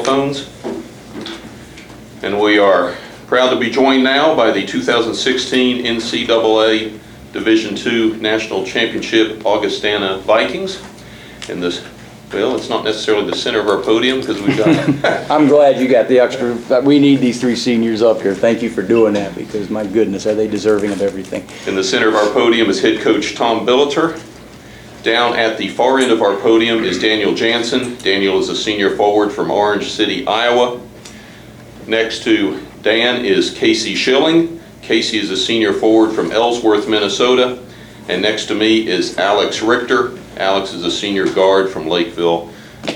phones. And we are proud to be joined now by the 2016 NCAA Division II National Championship Augustana Vikings. And this, well, it's not necessarily the center of our podium because we've got... I'm glad you got the extra. We need these three seniors up here. Thank you for doing that because, my goodness, are they deserving of everything. In the center of our podium is head coach Tom Billeter. Down at the far end of our podium is Daniel Jansen. Daniel is a senior forward from Orange City, Iowa. Next to Dan is Casey Schilling. Casey is a senior forward from Ellsworth, Minnesota. And next to me is Alex Richter. Alex is a senior guard from Lakeville,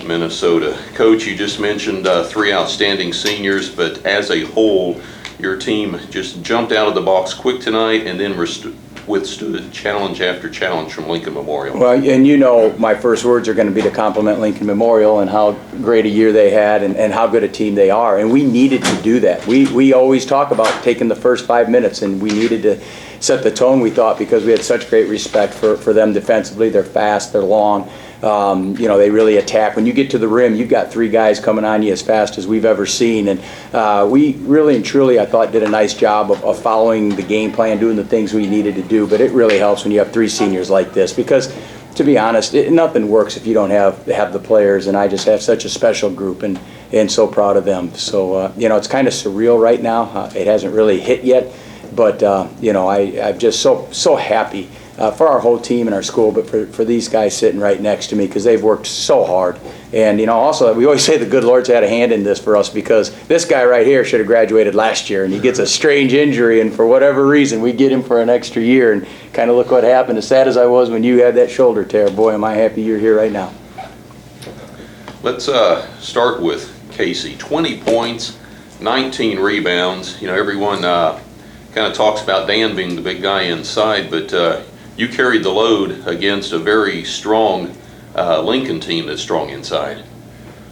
Minnesota. Coach, you just mentioned three outstanding seniors, but as a whole, your team just jumped out of the box quick tonight and then withstood challenge after challenge from Lincoln Memorial. Well, and you know my first words are going to be to compliment Lincoln Memorial and how great a year they had and how good a team they are. And we needed to do that. We always talk about taking the first 5 minutes, and we needed to set the tone, we thought, because we had such great respect for them defensively. They're fast, they're long. They really attack. When you get to the rim, you've got three guys coming on you as fast as we've ever seen. And we really and truly, I thought, did a nice job of following the game plan, doing the things we needed to do. But it really helps when you have three seniors like this because, to be honest, nothing works if you don't have the players. And I just have such a special group and so proud of them. So, it's kind of surreal right now. It hasn't really hit yet. But, I'm just so happy for our whole team and our school, but for these guys sitting right next to me because they've worked so hard. And, also, we always say the good Lord's had a hand in this for us because this guy right here should have graduated last year, and he gets a strange injury, and for whatever reason, we get him for an extra year. And kind of look what happened. As sad as I was when you had that shoulder tear, boy, am I happy you're here right now. Let's start with Casey. 20 points, 19 rebounds. Everyone kind of talks about Dan being the big guy inside, but you carried the load against a very strong Lincoln team that's strong inside.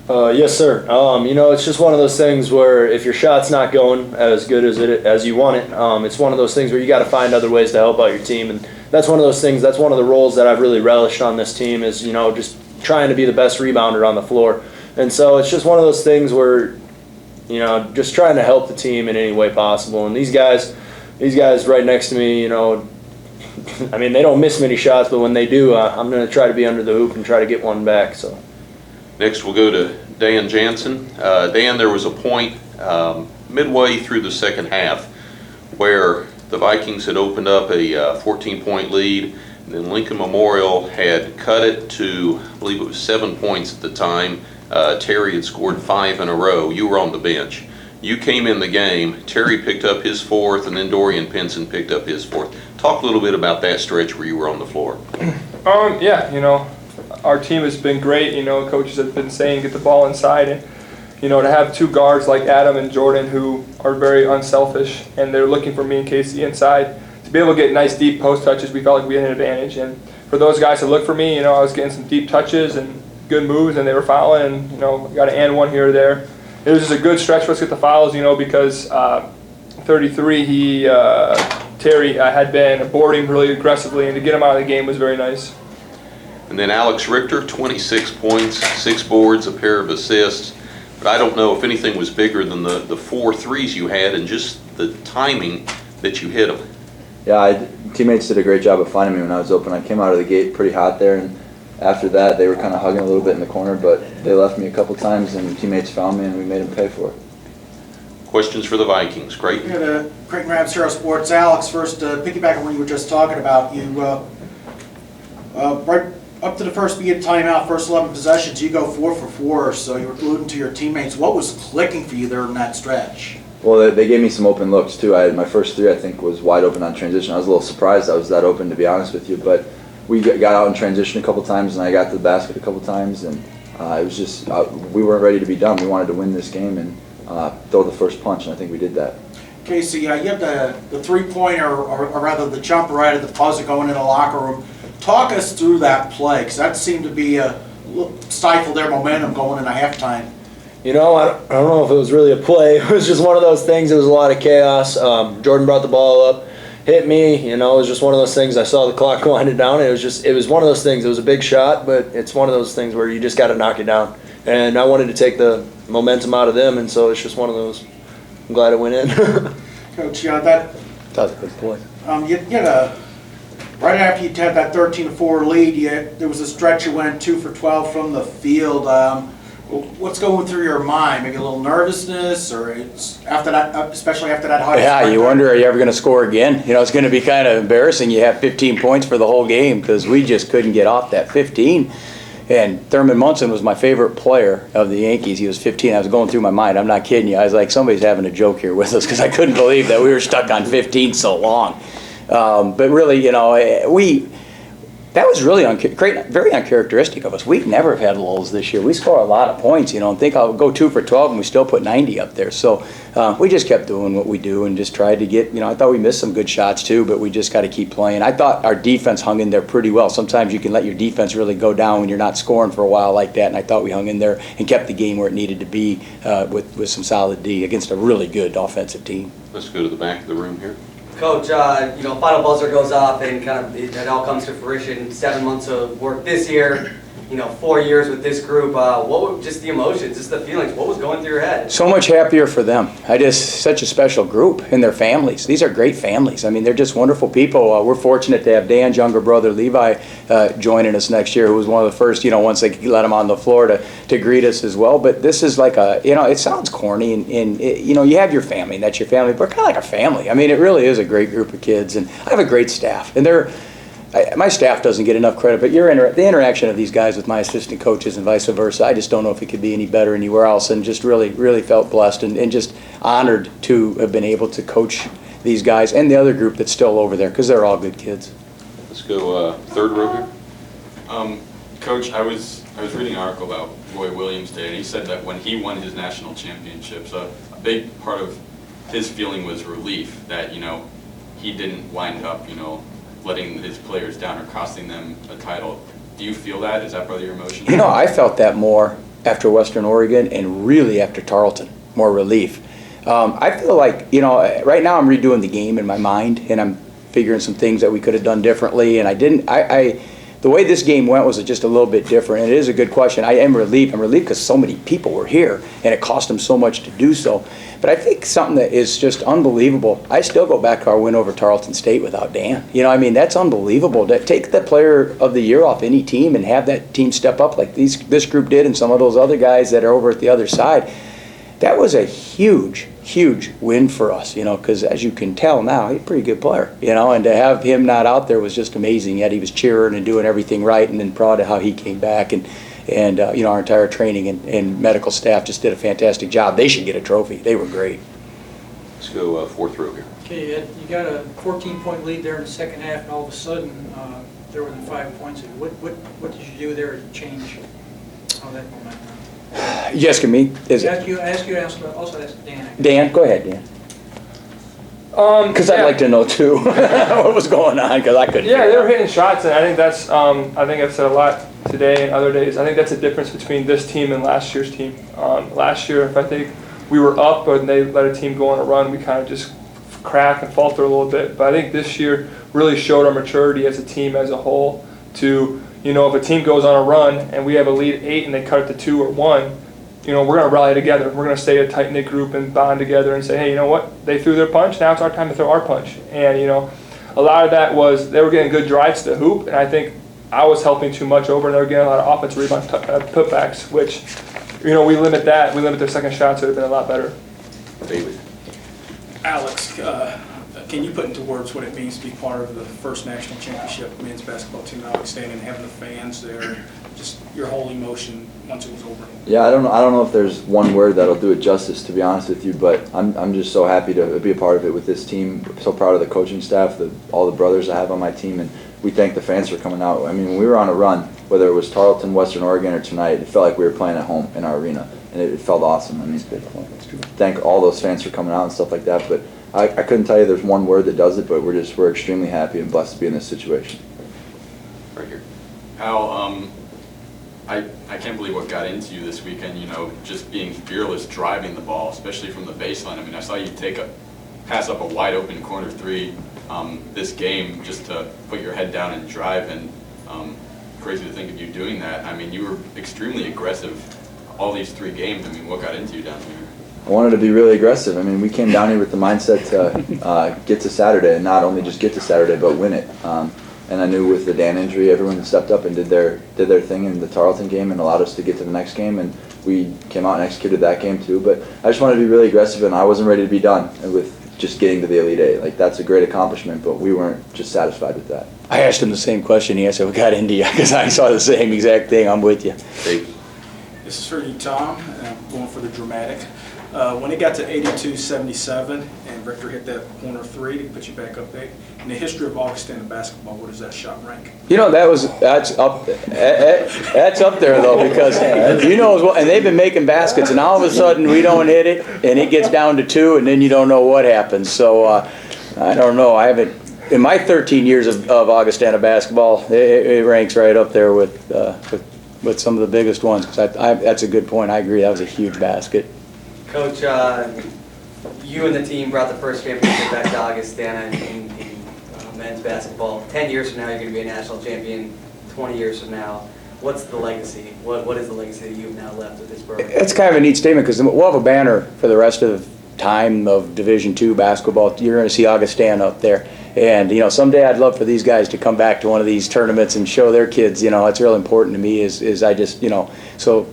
Yes, sir. It's just one of those things where if your shot's not going as good as you want it, it's one of those things where you got to find other ways to help out your team, and that's one of those things. That's one of the roles that I've really relished on this team is just trying to be the best rebounder on the floor, and so it's just one of those things where just trying to help the team in any way possible. And these guys right next to me, they don't miss many shots, but when they do, I'm going to try to be under the hoop and try to get one back. So, next we'll go to Dan Jansen. Dan, there was a point midway through the second half where the Vikings had opened up a 14-point lead, and then Lincoln Memorial had cut it to, I believe it was 7 points at the time. Terry had scored 5 in a row. You were on the bench. You came in the game, Terry picked up his fourth, and then Dorian Pinson picked up his fourth. Talk a little bit about that stretch where you were on the floor. Our team has been great. Coaches have been saying get the ball inside, and to have two guards like Adam and Jordan who are very unselfish, and they're looking for me and Casey inside to be able to get nice deep post touches. We felt like we had an advantage, and for those guys to look for me, I was getting some deep touches and good moves, and they were fouling, and got an and one here or there. It was just a good stretch for us to get the fouls, because 33, Terry had been boarding really aggressively, and to get him out of the game was very nice. And then Alex Richter, 26 points, 6 boards, a pair of assists. But I don't know if anything was bigger than the 4 threes you had and just the timing that you hit them. Yeah, teammates did a great job of finding me when I was open. I came out of the gate pretty hot there, and after that, they were kind of hugging a little bit in the corner, but they left me a couple times, and teammates found me, and we made them pay for it. Questions for the Vikings? Great. Yeah, Creighton Rams Hero Sports. Alex, first, piggyback on what you were just talking about, you right up to the first beat timeout, first 11 possessions, you go 4 for 4, so you were glued to your teammates. What was clicking for you there in that stretch? Well, they gave me some open looks, too. My first 3, I think, was wide open on transition. I was a little surprised I was that open, to be honest with you, but we got out in transition a couple times, and I got to the basket a couple times, and it was just we weren't ready to be done. We wanted to win this game and throw the first punch, and I think we did that. Casey, you had the three-pointer, or rather the jumper right at the buzzer going in the locker room. Talk us through that play, because that seemed to be stifle their momentum going into halftime. I don't know if it was really a play. It was just one of those things. It was a lot of chaos. Jordan brought the ball up, hit me. It was just one of those things. I saw the clock winding down. It was one of those things. It was a big shot, but it's one of those things where you just got to knock it down. And I wanted to take the momentum out of them, and so it's just one of those. I'm glad it went in. Coach, that That's a good point. you had right after you had that 13-4 lead, there was a stretch you went 2 for 12 from the field. What's going through your mind? Maybe a little nervousness, or it's after that, especially after that high. Yeah, you wonder, are you ever going to score again? You know, it's going to be kind of embarrassing. You have 15 points for the whole game because we just couldn't get off that 15. And Thurman Munson was my favorite player of the Yankees. He was 15. I was going through my mind. I'm not kidding you. I was like, somebody's having a joke here with us because I couldn't believe that we were stuck on 15 so long. But really, you know, that was really very uncharacteristic of us. We've never had lulls this year. We score a lot of points, you know, and think I'll go 2 for 12 and we still put 90 up there. So we just kept doing what we do and just tried to get, you know, I thought we missed some good shots too, but we just got to keep playing. I thought our defense hung in there pretty well. Sometimes you can let your defense really go down when you're not scoring for a while like that, and I thought we hung in there and kept the game where it needed to be with some solid D against a really good offensive team. Let's go to the back of the room here. Coach, you know, final buzzer goes off and kind of it all comes to fruition. 7 months of work this year, you know, 4 years with this group. What were just the emotions, just the feelings? What was going through your head? So much happier for them. Such a special group and their families. These are great families. I mean, they're just wonderful people. We're fortunate to have Dan's younger brother, Levi, joining us next year, who was one of the first, you know, once they let him on the floor to greet us as well. But this is like you know, it sounds corny and you know, you have your family and that's your family, but we're kind of like a family. I mean, it really is a great group of kids, and I have a great staff. And my staff doesn't get enough credit, but the interaction of these guys with my assistant coaches and vice versa, I just don't know if it could be any better anywhere else, and just really, really felt blessed and just honored to have been able to coach these guys and the other group that's still over there, because they're all good kids. Let's go third row here. Coach, I was reading an article about Roy Williams today, and he said that when he won his national championships, a big part of his feeling was relief that, you know, he didn't wind up, you know, letting his players down or costing them a title. Do you feel that? Is that part of your emotion? You know, I felt that more after Western Oregon and really after Tarleton, more relief. I feel like, you know, right now I'm redoing the game in my mind, and I'm figuring some things that we could have done differently, and I didn't. The way this game went was just a little bit different, and it is a good question. I am relieved. I'm relieved because so many people were here, and it cost them so much to do so. But I think something that is just unbelievable, I still go back to our win over Tarleton State without Dan. You know, I mean, that's unbelievable. To take the player of the year off any team and have that team step up like this group did and some of those other guys that are over at the other side, that was a huge, huge win for us, you know, because as you can tell now, he's a pretty good player, you know, and to have him not out there was just amazing. Yet he was cheering and doing everything right, and then proud of how he came back. And you know, our entire training and medical staff just did a fantastic job. They should get a trophy. They were great. Let's go fourth row here. Okay, you got a 14-point lead there in the second half, and all of a sudden, there were 5 points. What did you do there to change how that momentum? You asking me? Also ask Dan. Dan, go ahead, Dan. Because I'd like to know too what was going on, because I couldn't. Yeah, they were hitting shots, and I think that's. I think I've said a lot today and other days. I think that's a difference between this team and last year's team. Last year, if I think we were up and they let a team go on a run, we kind of just crack and falter a little bit. But I think this year really showed our maturity as a team as a whole. To, you know, if a team goes on a run and we have a lead 8 and they cut it to 2 or 1. You know, we're going to rally together. We're going to stay a tight-knit group and bond together and say, hey, you know what? They threw their punch. Now it's our time to throw our punch. And, you know, a lot of that was they were getting good drives to the hoop, and I think I was helping too much over, and they were getting a lot of offensive rebound putbacks, which, you know, we limit that. We limit their second shots. It would have been a lot better. David. Alex, can you put into words what it means to be part of the first national championship men's basketball team in Augustana and having the fans there, just your whole emotion once it was over? Yeah, I don't know if there's one word that'll do it justice, to be honest with you, but I'm just so happy to be a part of it with this team. So proud of the coaching staff, all the brothers I have on my team, and we thank the fans for coming out. I mean, when we were on a run, whether it was Tarleton, Western Oregon, or tonight, it felt like we were playing at home in our arena, and it felt awesome. I mean, thank all those fans for coming out and stuff like that, but I couldn't tell you there's one word that does it, but we're extremely happy and blessed to be in this situation. Right here. Al, I can't believe what got into you this weekend, you know, just being fearless, driving the ball, especially from the baseline. I mean, I saw you pass up a wide open corner 3 this game just to put your head down and drive, and crazy to think of you doing that. I mean, you were extremely aggressive all these 3 games, I mean, what got into you down here? I wanted to be really aggressive. I mean, we came down here with the mindset to get to Saturday, and not only just get to Saturday, but win it. And I knew with the Dan injury, everyone stepped up and did their thing in the Tarleton game and allowed us to get to the next game. And we came out and executed that game too. But I just wanted to be really aggressive, and I wasn't ready to be done with just getting to the Elite Eight. Like, that's a great accomplishment, but we weren't just satisfied with that. I asked him the same question he answered. We got into you because I saw the same exact thing. I'm with you. Dave? This is for you, Tom, and I'm going for the dramatic. When it got to 82-77 and Richter hit that corner 3 to put you back up 8, in the history of Augustana basketball, what does that shot rank? You know, that's up there though, because you know as well, and they've been making baskets, and all of a sudden we don't hit it, and it gets down to 2, and then you don't know what happens. So I don't know. I haven't in my 13 years of Augustana basketball. It ranks right up there with some of the biggest ones. Because that's a good point. I agree. That was a huge basket. Coach, you and the team brought the first championship back to Augustana in men's basketball. 10 years from now, you're going to be a national champion. 20 years from now, what's the legacy? What is the legacy that you've now left with this program? It's kind of a neat statement because we'll have a banner for the rest of the time of Division II basketball. You're going to see Augustana up there. And, you know, someday I'd love for these guys to come back to one of these tournaments and show their kids, you know, it's real important to me is I just, you know, so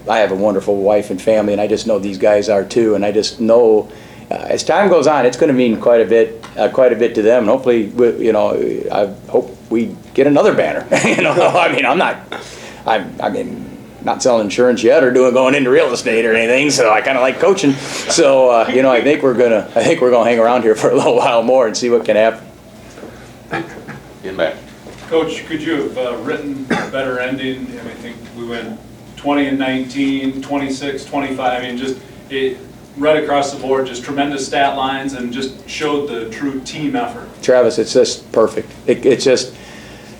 I have a wonderful wife and family, and I just know these guys are too, and I just know as time goes on, it's going to mean quite a bit to them, and hopefully, you know, I hope we get another banner. You know, I mean, I'm not selling insurance yet or going into real estate or anything, so I kind of like coaching. So you know, I think we're gonna hang around here for a little while more and see what can happen. In back. Coach, could you have written a better ending? I mean, I think we went 20-19, 26-25. I mean, just right across the board, just tremendous stat lines and just showed the true team effort. Travis, it's just perfect. It's just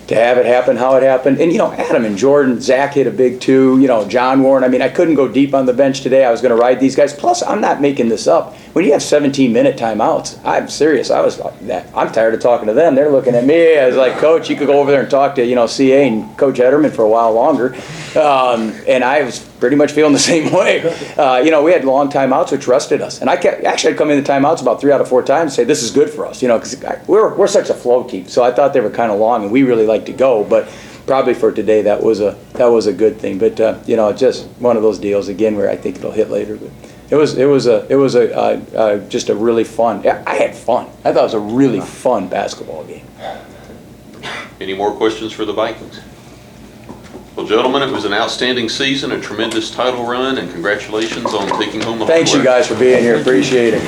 to have it happen how it happened. And, you know, Adam and Jordan, Zach hit a big 2, you know, John Warren. I mean, I couldn't go deep on the bench today. I was going to ride these guys. Plus, I'm not making this up. When you have 17-minute timeouts, I'm serious. I'm tired of talking to them. They're looking at me. I was like, Coach, you could go over there and talk to, you know, CA and Coach Ederman for a while longer. And I was pretty much feeling the same way. You know, we had long timeouts, which rested us. And I'd come in the timeouts about 3 out of 4 times and say, this is good for us, you know, because we're such a flow team. So I thought they were kind of long, and we really like to go. But probably for today, that was a good thing. But you know, just one of those deals again where I think it'll hit later. But it was just a really fun. I had fun. I thought it was a really fun basketball game. Any more questions for the Vikings? Well, gentlemen, it was an outstanding season, a tremendous title run, and congratulations on taking home the Thanks, you hardware. guys, for being here. Appreciate it.